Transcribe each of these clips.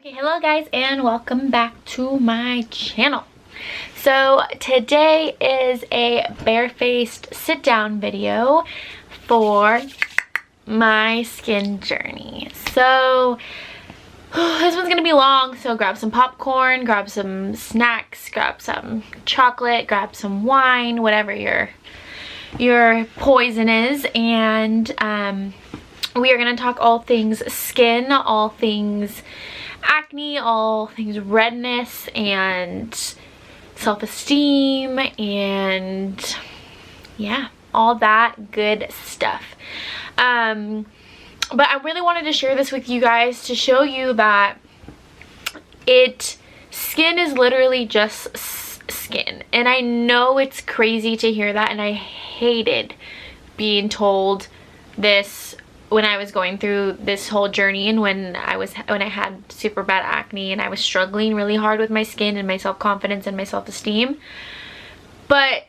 Okay, hello guys and welcome back to my channel. So today is a barefaced sit down video for my skin journey. So this one's gonna be long, so grab some popcorn, grab some snacks, grab some chocolate, grab some wine, whatever your poison is, and we are gonna talk all things skin, all things acne, all things redness and self-esteem, and yeah, all that good stuff. But I really wanted to share this with you guys to show you that skin is literally just skin. And I know it's crazy to hear that, and I hated being told this when I was going through this whole journey, and when I had super bad acne and I was struggling really hard with my skin and my self-confidence and my self-esteem. But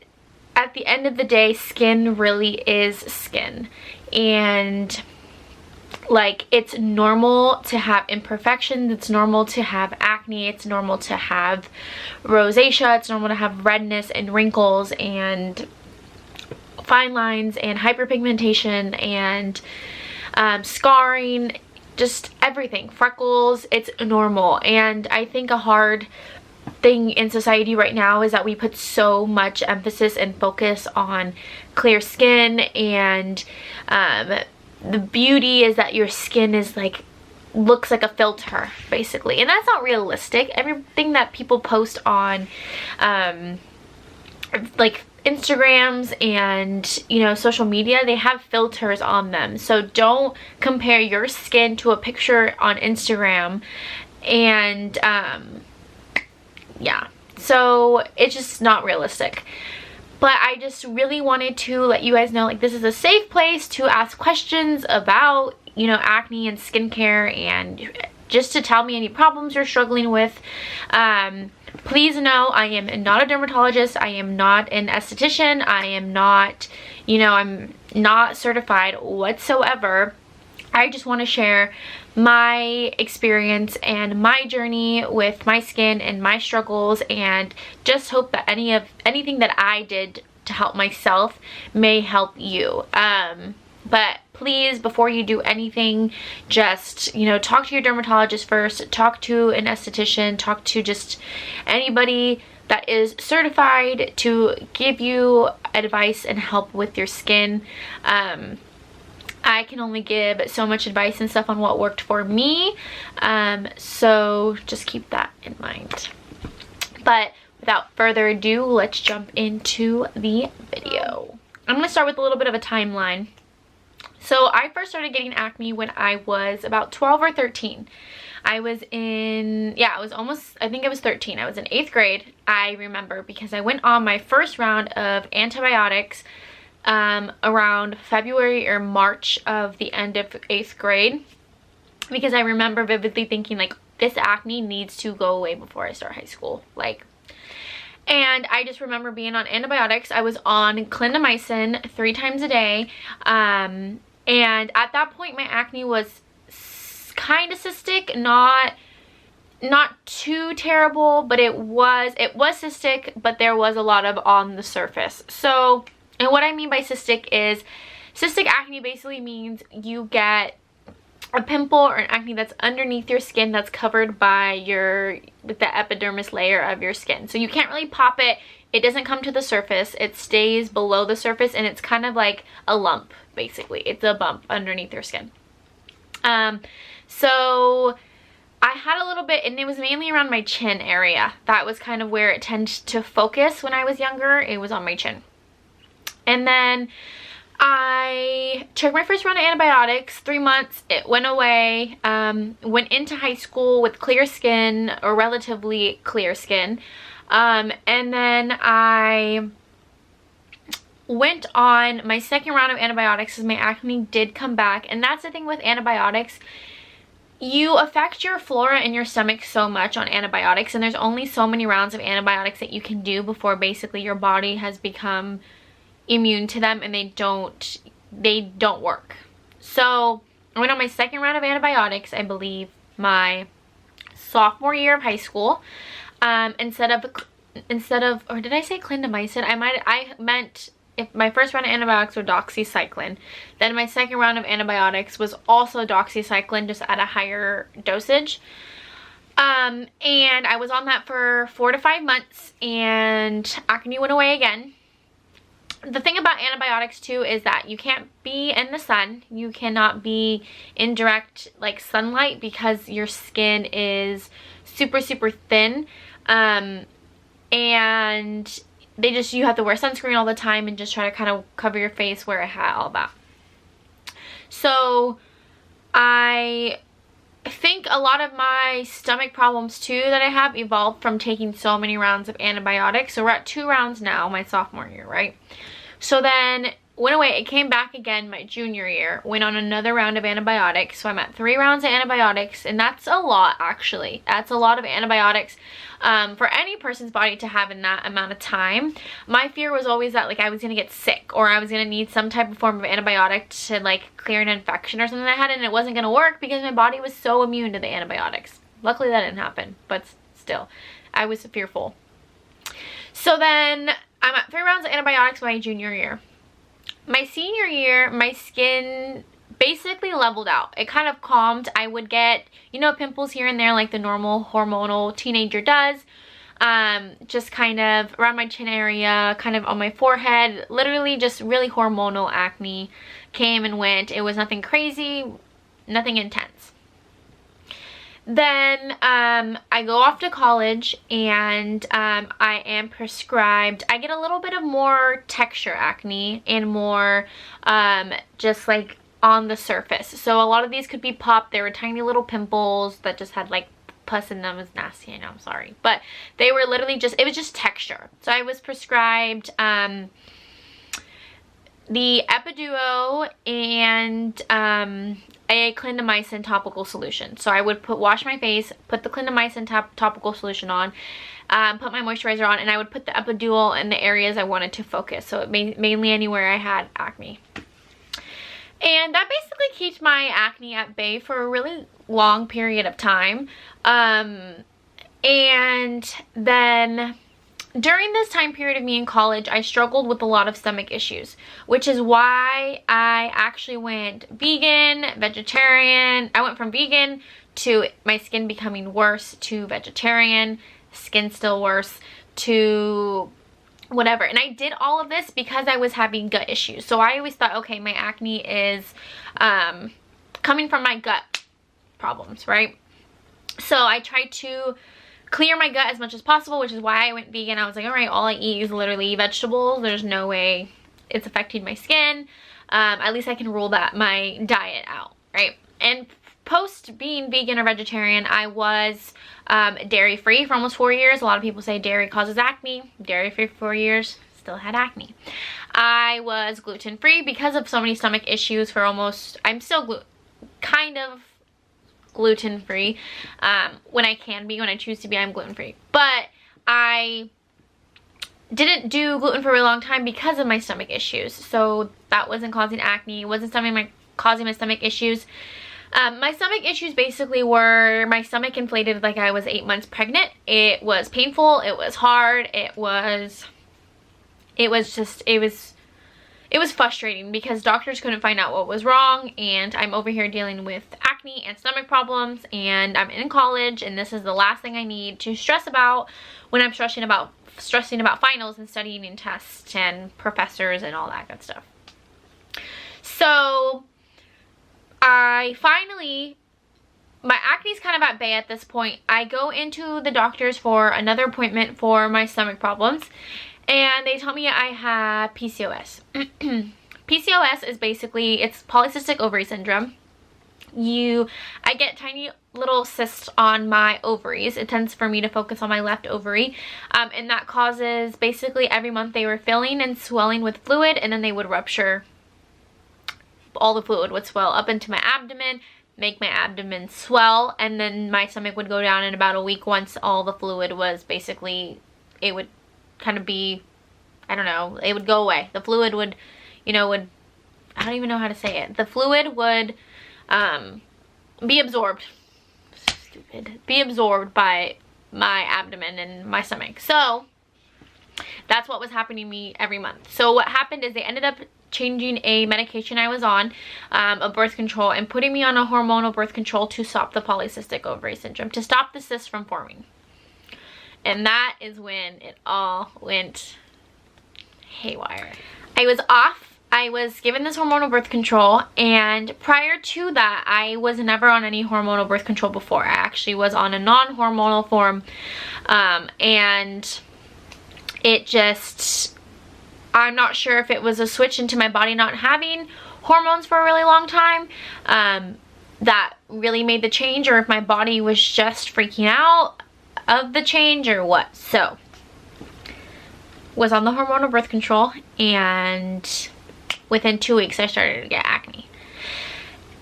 at the end of the day, skin really is skin, and like, it's normal to have imperfections, it's normal to have acne, it's normal to have rosacea, it's normal to have redness and wrinkles and fine lines and hyperpigmentation and scarring, just everything, freckles. It's normal. And I think a hard thing in society right now is that we put so much emphasis and focus on clear skin, and the beauty is that your skin is like, looks like a filter basically, and that's not realistic. Everything that people post on like Instagrams and, you know, social media, they have filters on them. So don't compare your skin to a picture on Instagram. And yeah, so it's just not realistic. But I just really wanted to let you guys know, like, this is a safe place to ask questions about, you know, acne and skincare, and just to tell me any problems you're struggling with. Please know I am not a dermatologist. I am not an esthetician. I am not, you know, I'm not certified whatsoever. I just want to share my experience and my journey with my skin and my struggles, and just hope that anything that I did to help myself may help you. But please, before you do anything, just, you know, talk to your dermatologist first, talk to an esthetician, talk to just anybody that is certified to give you advice and help with your skin. I can only give so much advice and stuff on what worked for me, so just keep that in mind. But without further ado, let's jump into the video. I'm going to start with a little bit of a timeline. So I first started getting acne when I was about 12 or 13. I was in, yeah, I think I was 13. I was in 8th grade, I remember, because I went on my first round of antibiotics around February or March of the end of 8th grade, because I remember vividly thinking, like, this acne needs to go away before I start high school. Like, and I just remember being on antibiotics. I was on clindamycin 3 times a day, and at that point my acne was kind of cystic, not too terrible, but it was cystic, but there was a lot of on the surface. So, and what I mean by cystic is, cystic acne basically means you get a pimple or an acne that's underneath your skin, that's covered by the epidermis layer of your skin. So you can't really pop it. It doesn't come to the surface. It stays below the surface, and it's kind of like a lump, basically. It's a bump underneath your skin. So I had a little bit, and it was mainly around my chin area. That was kind of where it tended to focus when I was younger. It was on my chin. And then I took my first round of antibiotics, 3 months, it went away. Went into high school with clear skin, or relatively clear skin. And then I went on my second round of antibiotics because my acne did come back. And that's the thing with antibiotics. You affect your flora in your stomach so much on antibiotics, and there's only so many rounds of antibiotics that you can do before basically your body has become immune to them, and they don't work. So I went on my second round of antibiotics. I believe my sophomore year of high school. Instead of, or did I say clindamycin? I meant, if my first round of antibiotics were doxycycline, then my second round of antibiotics was also doxycycline, just at a higher dosage. And I was on that for 4 to 5 months, and acne went away again. The thing about antibiotics too is that you can't be in the sun. You cannot be in direct like sunlight because your skin is super, super thin. And you have to wear sunscreen all the time and just try to kind of cover your face, wear a hat, all that. So I think a lot of my stomach problems too that I have evolved from taking so many rounds of antibiotics. So we're at 2 rounds now, my sophomore year, right? So then went away. It came back again my junior year, went on another round of antibiotics. So I'm at 3 rounds of antibiotics, and that's a lot, actually. That's a lot of antibiotics for any person's body to have in that amount of time. My fear was always that like I was gonna get sick, or I was gonna need some type of form of antibiotic to like clear an infection or something I had, and it wasn't gonna work because my body was so immune to the antibiotics. Luckily that didn't happen, but still, I was fearful. So then I'm at 3 rounds of antibiotics my junior year. My senior year, my skin basically leveled out. It kind of calmed. I would get, you know, pimples here and there like the normal hormonal teenager does. Just kind of around my chin area, kind of on my forehead. Literally just really hormonal acne. Came and went. It was nothing crazy, nothing intense. Then I go off to college, and I am prescribed, I get a little bit of more texture acne and more just like on the surface. So a lot of these could be popped. They were tiny little pimples that just had like pus in them. It was nasty, I know, I'm sorry. But they were literally just, it was just texture. So I was prescribed the Epiduo and a clindamycin topical solution. So I would wash my face, put the clindamycin topical solution on, put my moisturizer on, and I would put the epidural in the areas I wanted to focus. So it mainly anywhere I had acne. And that basically keeps my acne at bay for a really long period of time. And then during this time period of me in college, I struggled with a lot of stomach issues, which is why I actually went vegan, vegetarian. I went from vegan to my skin becoming worse to vegetarian, skin still worse, to whatever. And I did all of this because I was having gut issues. So I always thought, okay, my acne is coming from my gut problems, right? So I tried to clear my gut as much as possible, which is why I went vegan. I was like, all right, all I eat is literally vegetables. There's no way it's affecting my skin. At least I can rule that my diet out, right? And post being vegan or vegetarian, I was dairy free for almost 4 years. A lot of people say dairy causes acne. Dairy free for 4 years, still had acne. I was gluten free because of so many stomach issues for almost, I'm still kind of gluten free when I can be, when I choose to be, I'm gluten free. But I didn't do gluten for a really long time because of my stomach issues. So that wasn't causing acne, wasn't causing my stomach issues. My stomach issues basically were my stomach inflated like I was 8 months pregnant. It was painful, it was hard, it was frustrating because doctors couldn't find out what was wrong, and I'm over here dealing with acne and stomach problems, and I'm in college, and this is the last thing I need to stress about when I'm stressing about finals and studying and tests and professors and all that good stuff. So I finally, my acne's kind of at bay at this point. I go into the doctors for another appointment for my stomach problems, and they tell me I have PCOS. PCOS is basically, it's polycystic ovary syndrome. I get tiny little cysts on my ovaries. It tends for me to focus on my left ovary. And that causes, basically every month they were filling and swelling with fluid, and then they would rupture. All the fluid would swell up into my abdomen, make my abdomen swell, and then my stomach would go down in about a week once all the fluid was basically, it would kind of be, I don't know, it would go away. The fluid would, I don't even know how to say it. The fluid would be absorbed. stupid. Be absorbed by my abdomen and my stomach. So that's what was happening to me every month. So what happened is they ended up changing a medication I was on, a birth control, and putting me on a hormonal birth control to stop the polycystic ovary syndrome, to stop the cysts from forming. And that is when it all went haywire. I was off. I was given this hormonal birth control, and prior to that, I was never on any hormonal birth control before. I actually was on a non-hormonal form, and it just, I'm not sure if it was a switch into my body not having hormones for a really long time that really made the change, or if my body was just freaking out of the change or what. So, was on the hormonal birth control, and within 2 weeks I started to get acne.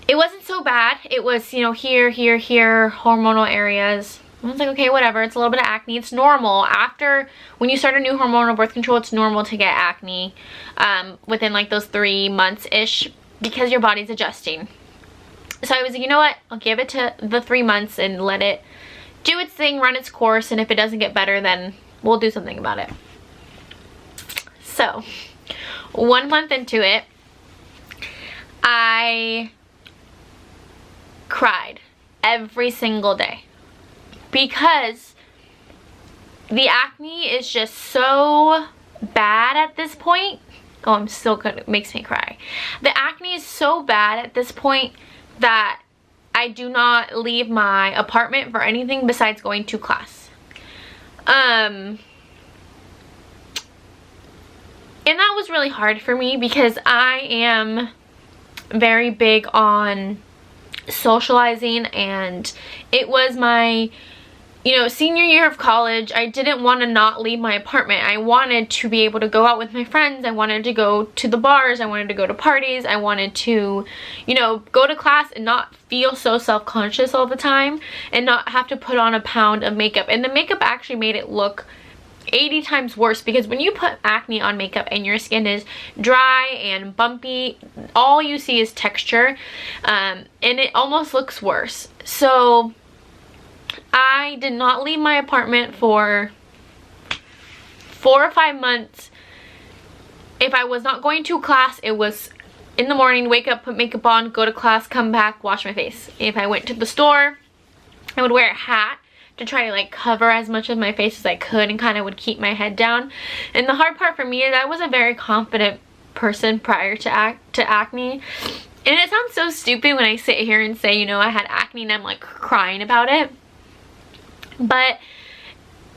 It wasn't so bad. It was, you know, here, hormonal areas. I was like, okay, whatever. It's a little bit of acne. It's normal. After, when you start a new hormonal birth control, it's normal to get acne within like those 3 months-ish, because your body's adjusting. So I was like, you know what? I'll give it to the 3 months and let it do its thing, run its course, and if it doesn't get better, then we'll do something about it. So, 1 month into it, I cried every single day because the acne is just so bad at this point. Oh, I'm still good. It makes me cry. The acne is so bad at this point that I do not leave my apartment for anything besides going to class. And that was really hard for me because I am very big on socializing, and it was my, you know, senior year of college. I didn't want to not leave my apartment. I wanted to be able to go out with my friends. I wanted to go to the bars. I wanted to go to parties. I wanted to, you know, go to class and not feel so self-conscious all the time and not have to put on a pound of makeup. And the makeup actually made it look 80 times worse, because when you put acne on makeup and your skin is dry and bumpy, all you see is texture, and it almost looks worse. So I did not leave my apartment for 4 or 5 months. If I was not going to class, it was in the morning, wake up, put makeup on, go to class, come back, wash my face. If I went to the store, I would wear a hat to try to like cover as much of my face as I could and kind of would keep my head down. And the hard part for me is I was a very confident person prior to acne. And it sounds so stupid when I sit here and say, you know, I had acne and I'm like crying about it. But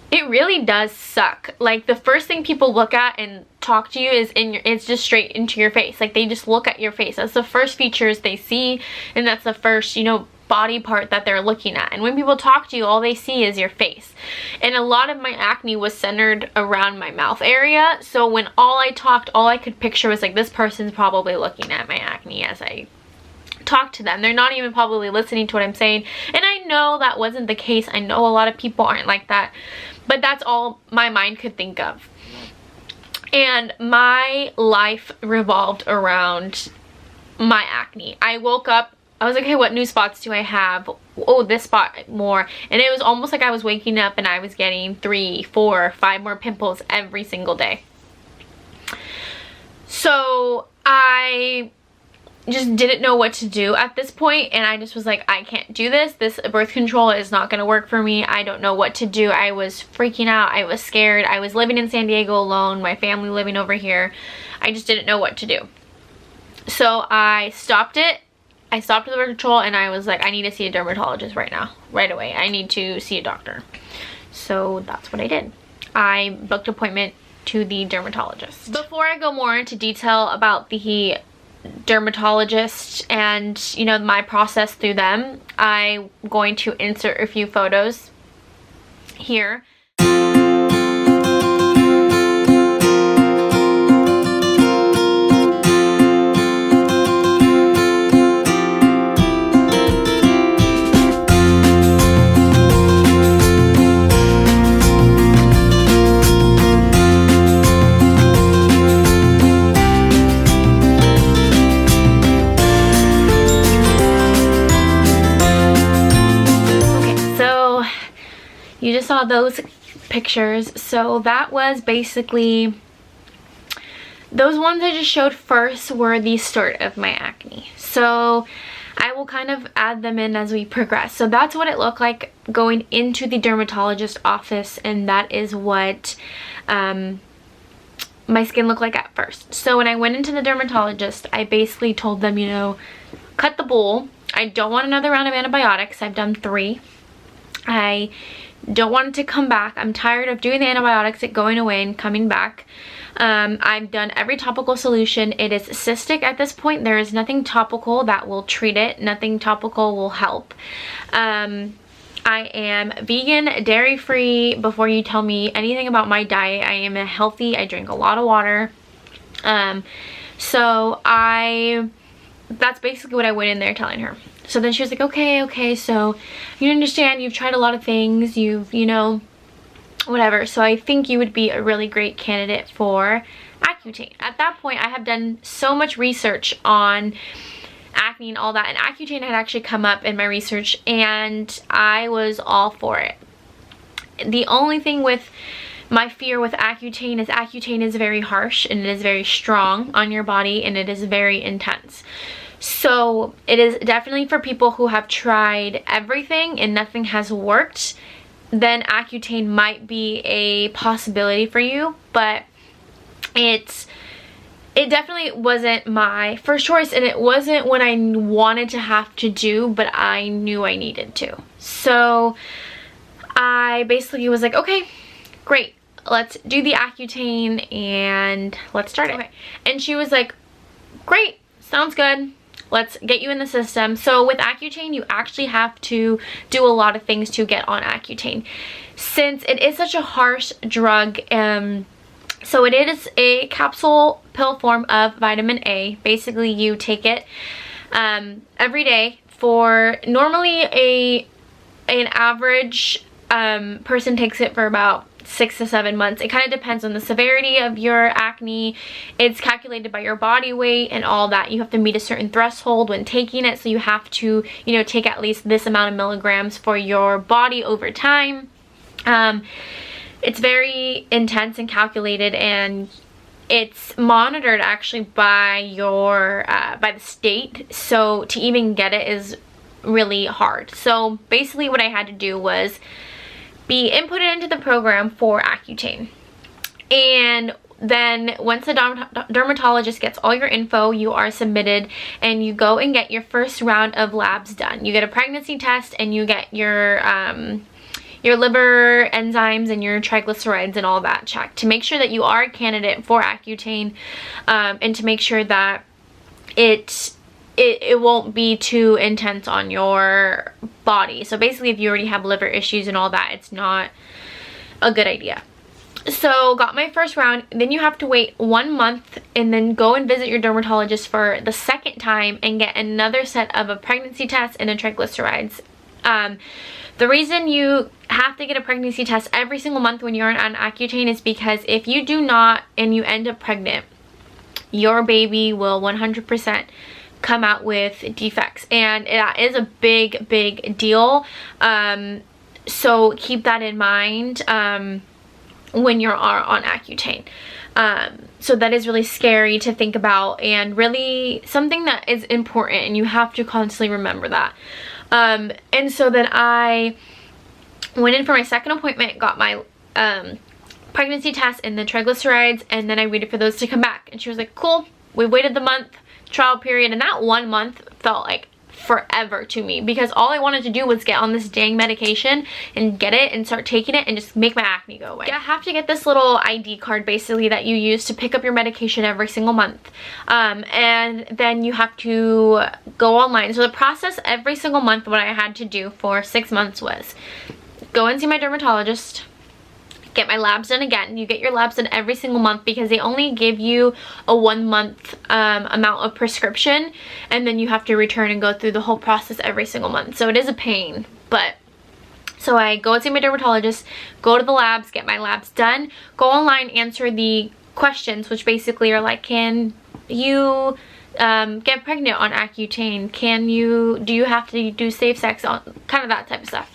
it really does suck. Like, the first thing people look at and talk to you is it's just straight into your face. Like, they just look at your face. That's the first features they see, and that's the first, you know, body part that they're looking at. And when people talk to you, all they see is your face. And a lot of my acne was centered around my mouth area. So when all I talked, all I could picture was like, this person's probably looking at my acne as I talk to them. They're not even probably listening to what I'm saying. And I know that wasn't the case. I know a lot of people aren't like that. But that's all my mind could think of. And my life revolved around my acne. I woke up, I was like, okay, what new spots do I have? Oh, this spot more. And it was almost like I was waking up and I was getting 3, 4, 5 more pimples every single day. So I just didn't know what to do at this point, and I just was like, I can't do this. This birth control is not going to work for me. I don't know what to do. I was freaking out. I was scared. I was living in San Diego alone, my family living over here. I just didn't know what to do. So I stopped it. I stopped the birth control, and I was like, I need to see a dermatologist right now, right away. I need to see a doctor. So that's what I did. I booked an appointment to the dermatologist. Before I go more into detail about the dermatologist and, you know, my process through them, I'm going to insert a few photos here. you just saw those pictures. So that was basically, those ones I just showed first were the start of my acne. So I will kind of add them in as we progress. So that's what it looked like going into the dermatologist office, and that is what my skin looked like at first. So when I went into the dermatologist, I basically told them, you know, cut the bull. I don't want another round of antibiotics. I've done 3. I don't want it to come back. I'm tired of doing the antibiotics, it going away and coming back. I've done every topical solution. It is cystic at this point. There is nothing topical that will treat it. Nothing topical will help. I am vegan, dairy-free. Before you tell me anything about my diet, I am healthy. I drink a lot of water. So that's basically what I went in there telling her. So then she was like, okay, so you understand, you've tried a lot of things, you know, whatever. So I think you would be a really great candidate for Accutane. At that point, I have done so much research on acne and all that, and Accutane had actually come up in my research, and I was all for it. The only thing with my fear with Accutane is very harsh, and it is very strong on your body, and it is very intense. So it is definitely for people who have tried everything and nothing has worked. Then Accutane might be a possibility for you, but it definitely wasn't my first choice, and it wasn't what I wanted to have to do, but I knew I needed to. So I basically was like, okay, great, let's do the Accutane and let's start it. Okay. And she was like, great, sounds good. Let's get you in the system. So with Accutane, you actually have to do a lot of things to get on Accutane. Since it is such a harsh drug, so it is a capsule pill form of vitamin A. Basically, you take it every day for, normally an average person takes it for about 6 to 7 months. It kind of depends on the severity of your acne. It's calculated by your body weight and all that. You have to meet a certain threshold when taking it, so you have to, you know, take at least this amount of milligrams for your body over time. It's very intense and calculated, and it's monitored actually by your by the state, so to even get it is really hard. So basically what I had to do was be inputted into the program for Accutane. And then once the dermatologist gets all your info, you are submitted and you go and get your first round of labs done. You get a pregnancy test, and you get your liver enzymes and your triglycerides and all that checked to make sure that you are a candidate for Accutane, and to make sure that it won't be too intense on your body. So basically, if you already have liver issues and all that, it's not a good idea. So got my first round, then you have to wait 1 month and then go and visit your dermatologist for the second time and get another set of a pregnancy test and a triglycerides. The reason you have to get a pregnancy test every single month when you're on Accutane is because if you do not and you end up pregnant, your baby will 100% come out with defects, and that is a big deal. So keep that in mind when you are on Accutane. So that is really scary to think about, and really something that is important, and you have to constantly remember that. And so then I went in for my second appointment, got my pregnancy test and the triglycerides, and then I waited for those to come back. And she was like, cool, we waited the month trial period, and that 1 month felt like forever to me, because all I wanted to do was get on this dang medication and get it and start taking it and just make my acne go away. You have to get this little ID card basically that you use to pick up your medication every single month, and then you have to go online. So the process every single month, what I had to do for 6 months was go and see my dermatologist, get my labs done again. You get your labs done every single month because they only give you a 1 month amount of prescription, and then you have to return and go through the whole process every single month. So it is a pain, but so I go and see my dermatologist, go to the labs, get my labs done, go online, answer the questions, which basically are like, can you get pregnant on Accutane? Do you have to do safe sex on, kind of that type of stuff.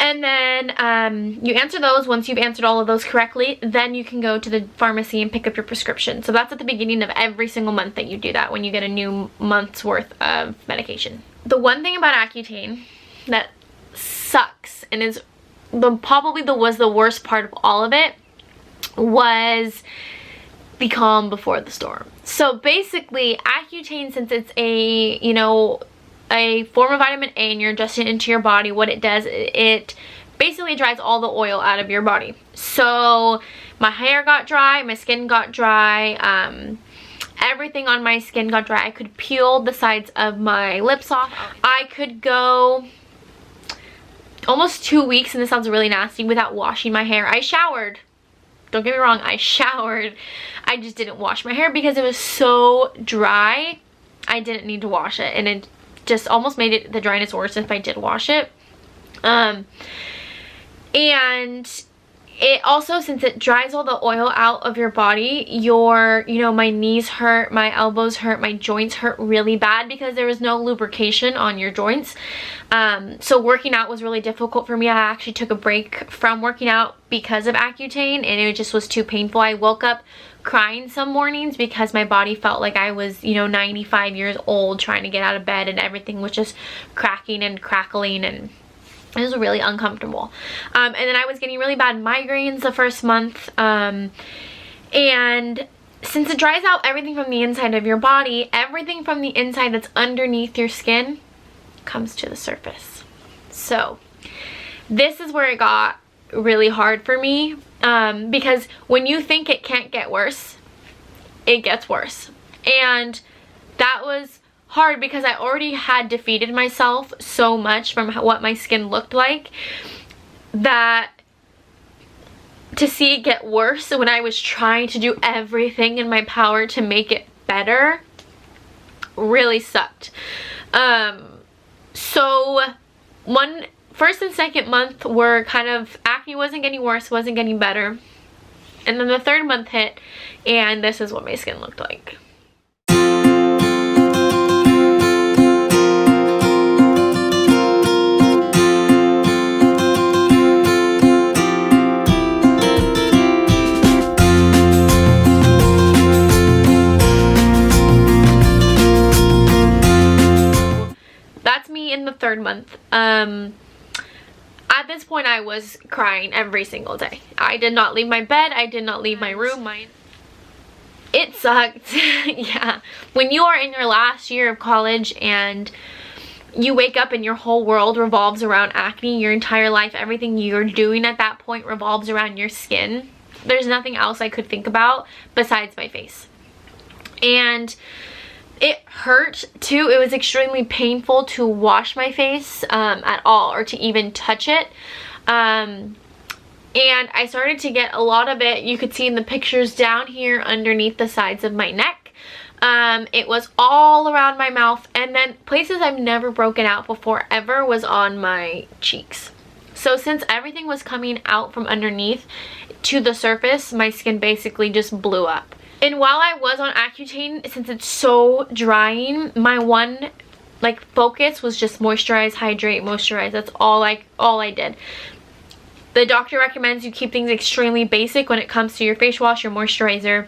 And then you answer those. Once you've answered all of those correctly, then you can go to the pharmacy and pick up your prescription. So that's at the beginning of every single month that you do that, when you get a new month's worth of medication. The one thing about Accutane that sucks and is was the worst part of all of it was the calm before the storm. So basically, Accutane, since it's a, you know, a form of vitamin A and you're ingesting it into your body, what it does, it basically dries all the oil out of your body. So my hair got dry, my skin got dry, everything on my skin got dry. I could peel the sides of my lips off. I could go almost 2 weeks, and this sounds really nasty, without washing my hair. I showered. Don't get me wrong, I showered. I just didn't wash my hair because it was so dry. I didn't need to wash it, and it just almost made it the dryness worse if I did wash it. And it also, since it dries all the oil out of your body, you know, my knees hurt, my elbows hurt, my joints hurt really bad because there was no lubrication on your joints. So working out was really difficult for me. I actually took a break from working out because of Accutane, and it just was too painful. I woke up crying some mornings because my body felt like I was, you know, 95 years old trying to get out of bed, and everything was just cracking and crackling, and it was really uncomfortable. And then I was getting really bad migraines the first month. And since it dries out everything from the inside of your body, everything from the inside that's underneath your skin comes to the surface. So this is where it got really hard for me, because when you think it can't get worse, it gets worse. And that was hard because I already had defeated myself so much from what my skin looked like, that to see it get worse when I was trying to do everything in my power to make it better really sucked. So first and second month were kind of, acne wasn't getting worse, wasn't getting better. And then the third month hit, and this is what my skin looked like. In the third month. At this point I was crying every single day. I did not leave my bed. I did not leave my room. It sucked. Yeah. When you are in your last year of college and you wake up and your whole world revolves around acne, your entire life, everything you're doing at that point revolves around your skin. There's nothing else I could think about besides my face. And it hurt too. It was extremely painful to wash my face at all, or to even touch it. And I started to get a lot of it. You could see in the pictures down here underneath the sides of my neck. It was all around my mouth, and then places I've never broken out before ever was on my cheeks. So since everything was coming out from underneath to the surface, my skin basically just blew up. And while I was on Accutane, since it's so drying, my one focus was just moisturize, hydrate, moisturize. That's all I did. The doctor recommends you keep things extremely basic when it comes to your face wash, your moisturizer.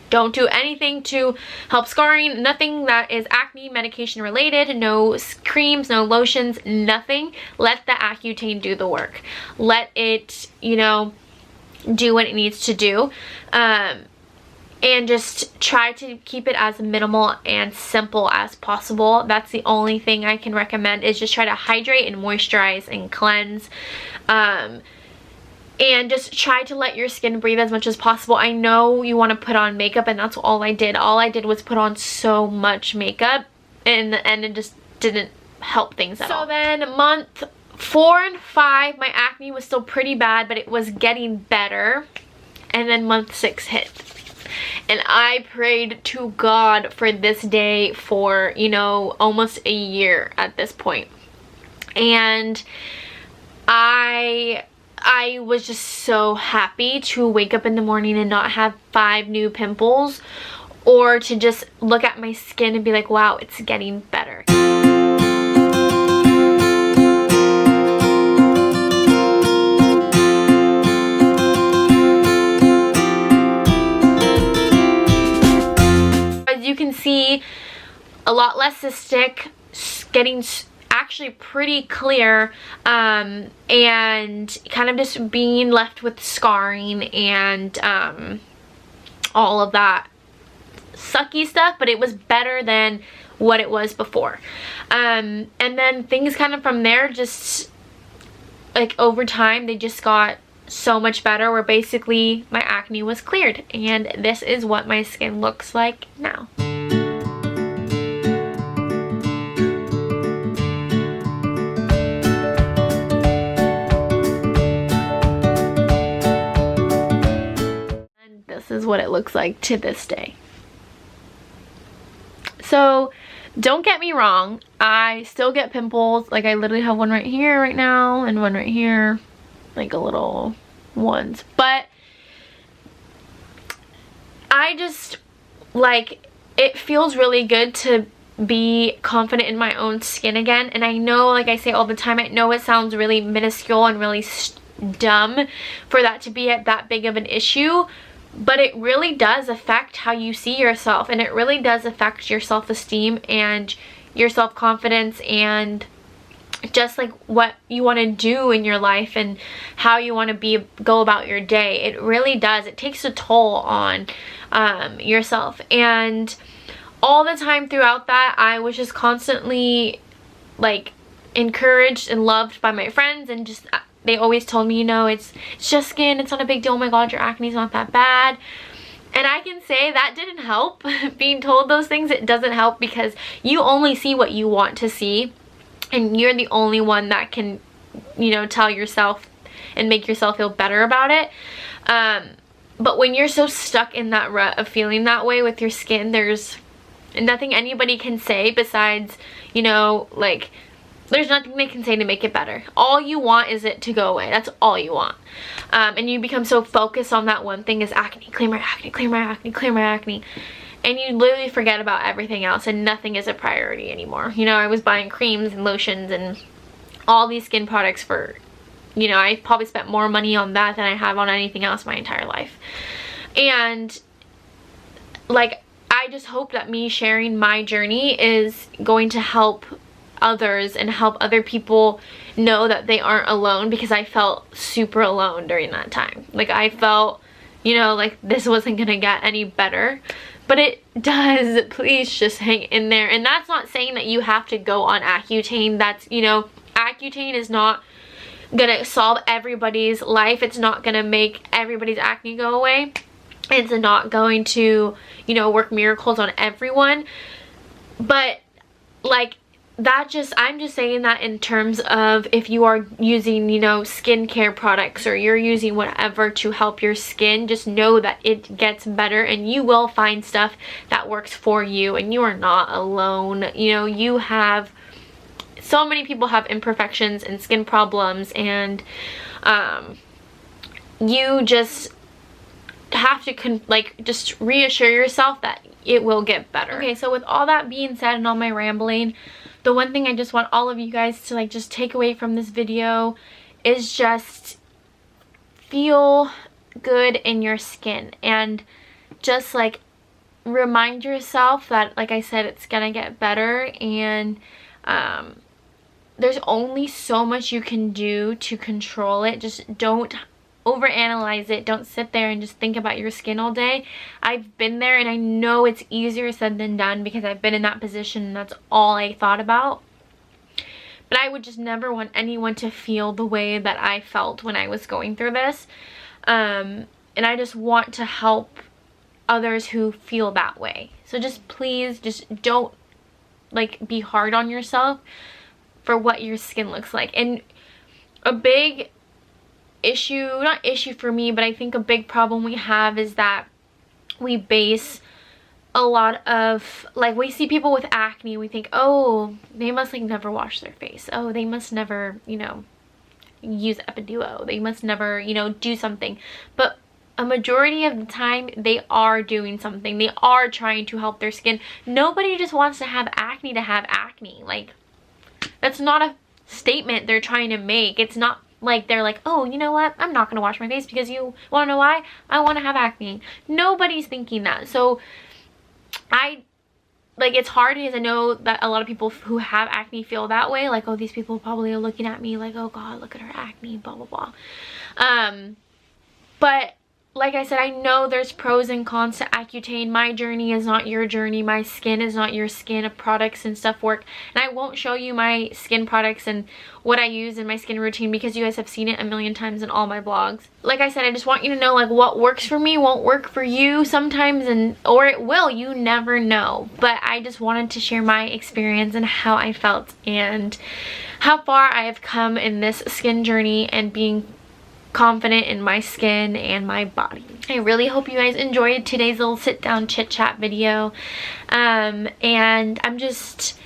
Don't do anything to help scarring, nothing that is acne medication related, no creams, no lotions, nothing. Let the Accutane do the work. Let it, you know, do what it needs to do. And just try to keep it as minimal and simple as possible. That's the only thing I can recommend, is just try to hydrate and moisturize and cleanse. And just try to let your skin breathe as much as possible. I know you want to put on makeup, and that's all I did. All I did was put on so much makeup, and it just didn't help things at all. So then month 4 and 5, my acne was still pretty bad, but it was getting better. And then month 6 hit. And I prayed to God for this day for, you know, almost a year at this point. And I was just so happy to wake up in the morning and not have 5 new pimples, or to just look at my skin and be like, wow, it's getting better. a lot less cystic, getting actually pretty clear, and kind of just being left with scarring and all of that sucky stuff, but it was better than what it was before. And then things kind of from there, just like over time, they just got so much better, where basically my acne was cleared, and this is what my skin looks like now. And this is what it looks like to this day. So don't get me wrong, I still get pimples. Like, I literally have one right here right now and one right here, like a little ones. But I just, like, it feels really good to be confident in my own skin again. And I know, like I say all the time, I know it sounds really minuscule and really dumb for that to be that big of an issue, but it really does affect how you see yourself, and it really does affect your self-esteem and your self-confidence, and just like what you want to do in your life and how you want to go about your day. It really does. It takes a toll on yourself. And all the time throughout that, I was just constantly like encouraged and loved by my friends, and just they always told me, you know, it's just skin, it's not a big deal, oh my god, your acne's not that bad. And I can say that didn't help. Being told those things, it doesn't help, because you only see what you want to see, and you're the only one that can, you know, tell yourself and make yourself feel better about it. But when you're so stuck in that rut of feeling that way with your skin, there's nothing anybody can say besides, you know, like, there's nothing they can say to make it better. All you want is it to go away. That's all you want. And you become so focused on that one thing, is acne, clear my acne, clear my acne, clear my acne. And you literally forget about everything else, and nothing is a priority anymore. You know, I was buying creams and lotions and all these skin products for, you know, I probably spent more money on that than I have on anything else my entire life. And like, I just hope that me sharing my journey is going to help others and help other people know that they aren't alone, because I felt super alone during that time. Like, I felt, you know, like this wasn't gonna get any better, but it does. Please just hang in there. And that's not saying that you have to go on Accutane. That's, you know, Accutane is not gonna solve everybody's life. It's not gonna make everybody's acne go away. It's not going to, you know, work miracles on everyone. But like, that just, I'm just saying that in terms of if you are using, you know, skincare products, or you're using whatever to help your skin, just know that it gets better, and you will find stuff that works for you, and you are not alone. You know, you have, so many people have imperfections and skin problems, and you just have to just reassure yourself that it will get better. Okay, so with all that being said and all my rambling, the one thing I just want all of you guys to like just take away from this video is just feel good in your skin, and just like remind yourself that, like I said, it's gonna get better, and there's only so much you can do to control it. Just don't overanalyze it. Don't sit there and just think about your skin all day. I've been there, and I know it's easier said than done, because I've been in that position and that's all I thought about. But I would just never want anyone to feel the way that I felt when I was going through this. And I just want to help others who feel that way. So just please, just don't like be hard on yourself for what your skin looks like. And a big issue, not issue for me, but I think a big problem we have is that we base a lot of, like, we see people with acne, we think, oh, they must like never wash their face, oh, they must never, you know, use Epiduo, they must never, you know, do something. But a majority of the time they are doing something. They are trying to help their skin. Nobody just wants to have acne. Like, that's not a statement they're trying to make. It's not like they're like, oh, you know what, I'm not gonna wash my face because you want to know why? I want to have acne. Nobody's thinking that. So I like, it's hard because I know that a lot of people who have acne feel that way, like, oh, these people probably are looking at me like, oh god, look at her acne, blah blah blah. But like I said, I know there's pros and cons to Accutane. My journey is not your journey. My skin is not your skin. Products and stuff work. And I won't show you my skin products and what I use in my skin routine because you guys have seen it a million times in all my vlogs. Like I said, I just want you to know, like, what works for me won't work for you sometimes, and or it will. You never know. But I just wanted to share my experience and how I felt and how far I have come in this skin journey and being confident in my skin and my body. I really hope you guys enjoyed today's little sit down chit chat video, and I'm just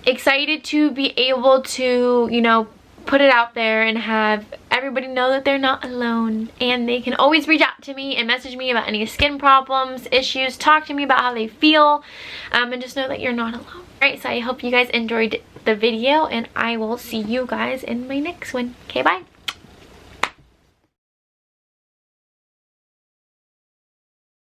excited to be able to, you know, put it out there and have everybody know that they're not alone, and they can always reach out to me and message me about any skin problems, issues, talk to me about how they feel, and just know that you're not alone. Alright, so I hope you guys enjoyed the video, and I will see you guys in my next one. Okay, bye.